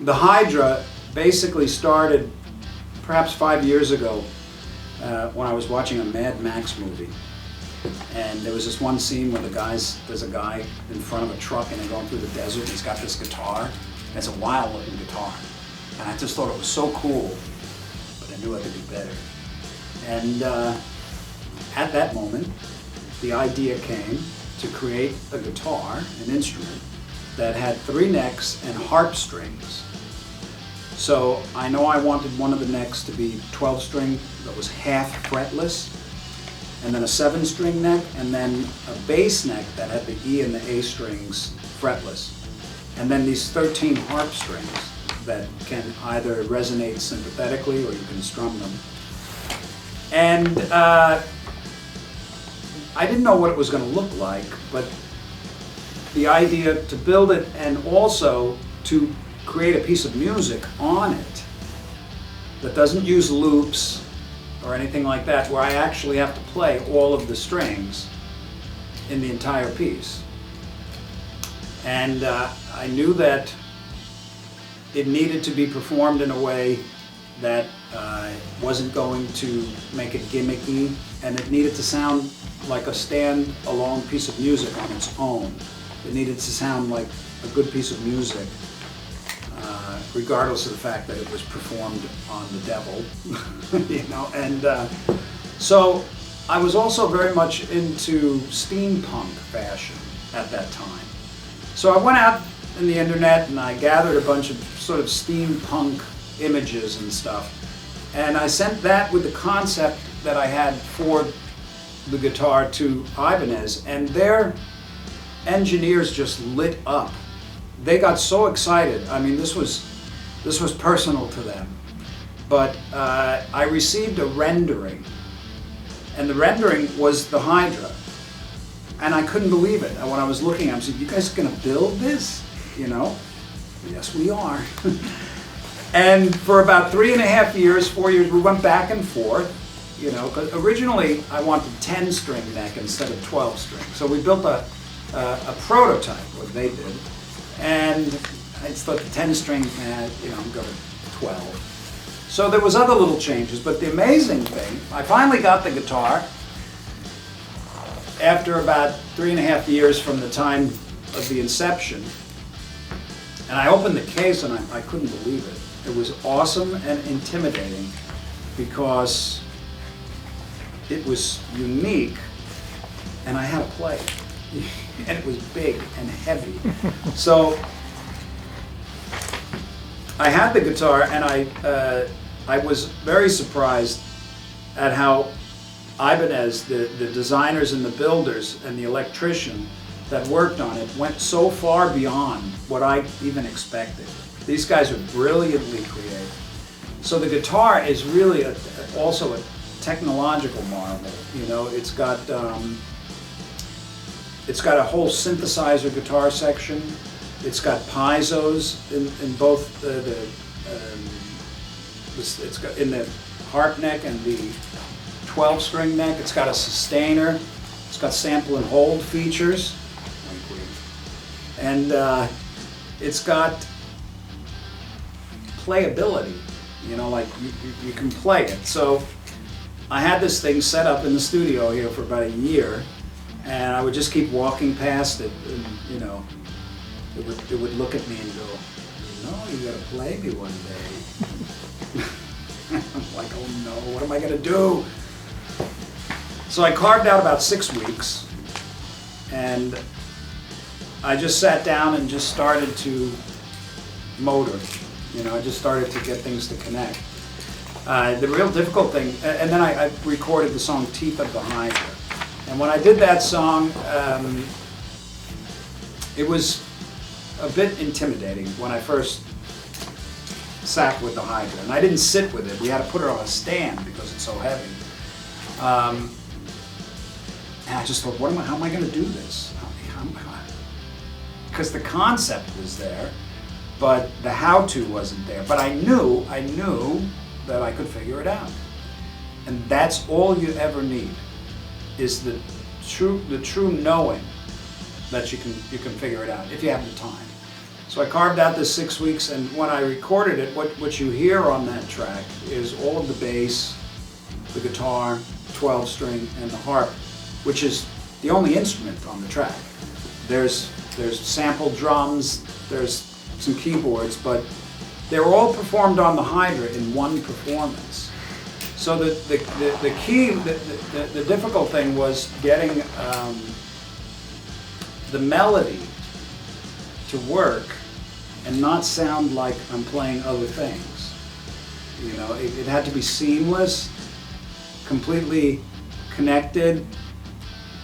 the Hydra basically started perhaps 5 years ago when I was watching a Mad Max movie. And there was this one scene where there's a guy in front of a truck and they're going through the desert and he's got this guitar. And it's a wild looking guitar. And I just thought it was so cool, but I knew I could do better. And at that moment, the idea came to create a guitar, an instrument, that had 3 necks and harp strings. So I know I wanted one of the necks to be 12 string that was half fretless, and then a 7-string neck, and then a bass neck that had the E and the A strings fretless. And then these 13 harp strings that can either resonate sympathetically or you can strum them. And I didn't know what it was going to look like, but the idea to build it and also to create a piece of music on it that doesn't use loops or anything like that, where I actually have to play all of the strings in the entire piece. And I knew that it needed to be performed in a way that wasn't going to make it gimmicky, and it needed to sound like a stand-alone piece of music on its own. It needed to sound like a good piece of music, regardless of the fact that it was performed on the devil, you know. And so I was also very much into steampunk fashion at that time. So I went out in the internet and I gathered a bunch of sort of steampunk images and stuff. And I sent that with the concept that I had for the guitar to Ibanez, and their engineers just lit up. They got so excited. I mean, this was personal to them. But I received a rendering, and the rendering was the Hydra. And I couldn't believe it. And when I was looking, I said, "You guys are gonna build this?" You know? Yes, we are. And for about 3.5 years, 4 years, we went back and forth, you know, because originally I wanted 10-string neck instead of 12-string. So we built a prototype, what they did, and I just thought the 10-string, you know, go to 12. So there was other little changes, but the amazing thing, I finally got the guitar after about 3.5 years from the time of the inception, and I opened the case and I couldn't believe it. It was awesome and intimidating because it was unique and I had to play it. And it was big and heavy. So I had the guitar and I was very surprised at how Ibanez, the designers and the builders and the electrician that worked on it, went so far beyond what I even expected. These guys are brilliantly creative. So the guitar is really also a technological marvel. You know, it's got a whole synthesizer guitar section. It's got piezos in both it's got in the harp neck and the 12-string neck. It's got a sustainer. It's got sample and hold features, and it's got playability. You know, like you can play it. So I had this thing set up in the studio here for about a year, and I would just keep walking past it, and you know, it would look at me and go, "You know, you gotta play me one day." I'm like, "Oh no, what am I gonna do?" So I carved out about 6 weeks, and I just sat down and just started to motor. You know, I just started to get things to connect. The real difficult thing, and then I recorded the song Teeth of the Hydra. And when I did that song, it was a bit intimidating when I first sat with the Hydra. And I didn't sit with it. We had to put it on a stand because it's so heavy. And I just thought, how am I going to do this? Because the concept was there, but the how-to wasn't there. But I knew that I could figure it out. And that's all you ever need, is the true knowing that you can figure it out if you have the time. So I carved out this 6 weeks, and when I recorded it, what you hear on that track is all of the bass, the guitar, 12-string, and the harp, which is the only instrument on the track. There's sample drums, there's some keyboards, but they were all performed on the Hydra in one performance. So the key, the difficult thing was getting the melody to work and not sound like I'm playing other things. You know, it had to be seamless, completely connected.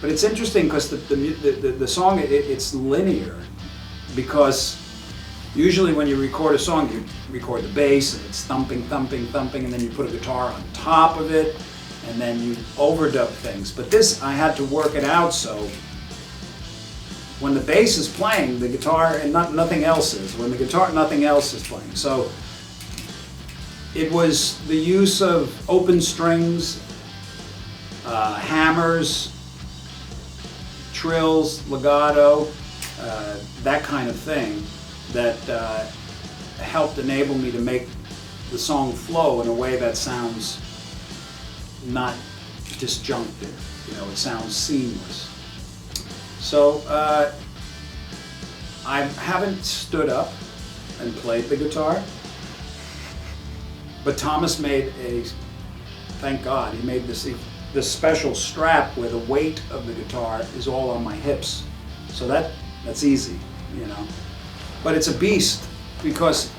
But it's interesting because the song, it's linear, because usually when you record a song, you record the bass and it's thumping, thumping, thumping, and then you put a guitar on top of it, and then you overdub things. But this, I had to work it out so when the bass is playing, the guitar and nothing else is. When the guitar, nothing else is playing. So it was the use of open strings, hammers, trills, legato, that kind of thing that helped enable me to make the song flow in a way that sounds not disjunctive. You know, it sounds seamless. So I haven't stood up and played the guitar, but Thomas made thank God, he made this special strap where the weight of the guitar is all on my hips. So that's easy, you know. But it's a beast because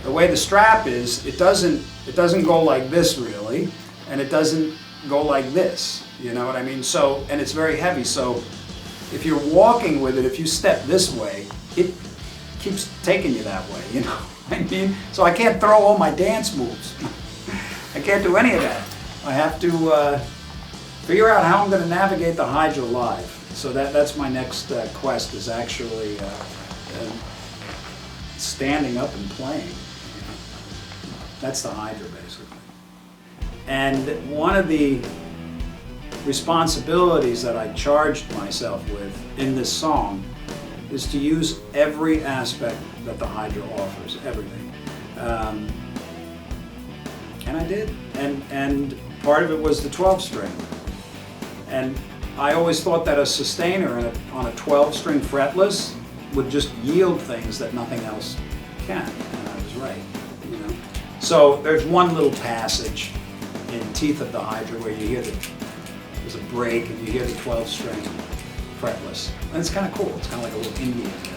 the way the strap is, it doesn't go like this really, and it doesn't go like this, you know what I mean? So, and it's very heavy, so if you're walking with it, if you step this way, it keeps taking you that way, you know what I mean? So I can't throw all my dance moves. I can't do any of that. I have to figure out how I'm going to navigate the Hydra live. So that's my next quest, is actually standing up and playing. That's the Hydra, basically. And one of the responsibilities that I charged myself with in this song is to use every aspect that the Hydra offers, everything. And I did. And part of it was the 12-string. And I always thought that a sustainer on a 12-string fretless would just yield things that nothing else can. And I was right, you know. So there's one little passage in Teeth of the Hydra where you hear there's a break and you hear the 12-string fretless. And it's kind of cool. It's kind of like a little Indian thing.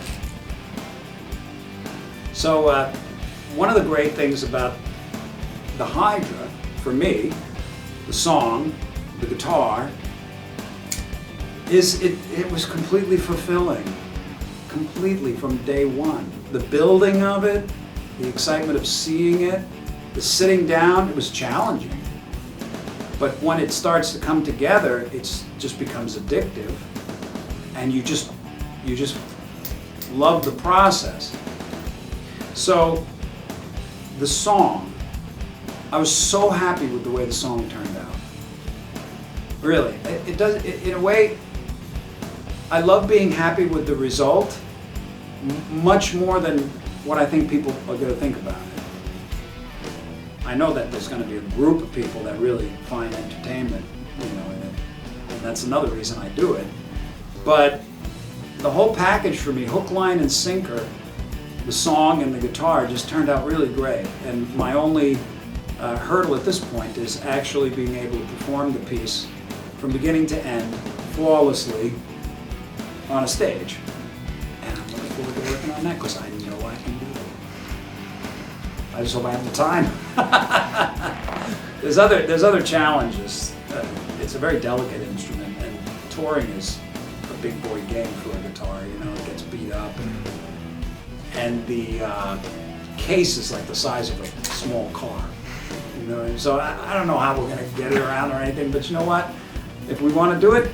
So one of the great things about the Hydra, for me, the song, the guitar, is it was completely fulfilling, completely from day one. The building of it, the excitement of seeing it, the sitting down, it was challenging. But when it starts to come together, it just becomes addictive, and you just love the process. So the song, I was so happy with the way the song turned out. Really, it does. In a way, I love being happy with the result much more than what I think people are going to think about it. I know that there's going to be a group of people that really find entertainment, you know, in it, and that's another reason I do it. But the whole package for me, hook, line, and sinker, the song and the guitar just turned out really great. And my only hurdle at this point is actually being able to perform the piece from beginning to end flawlessly on a stage. And I'm looking forward to working on that because I know I can do it. I just hope I have the time. There's other challenges. It's a very delicate instrument, and touring is a big boy game for a guitar. You know, it gets beat up, and the case is like the size of a small car. You know, so I don't know how we're going to get it around or anything, but you know what? If we want to do it,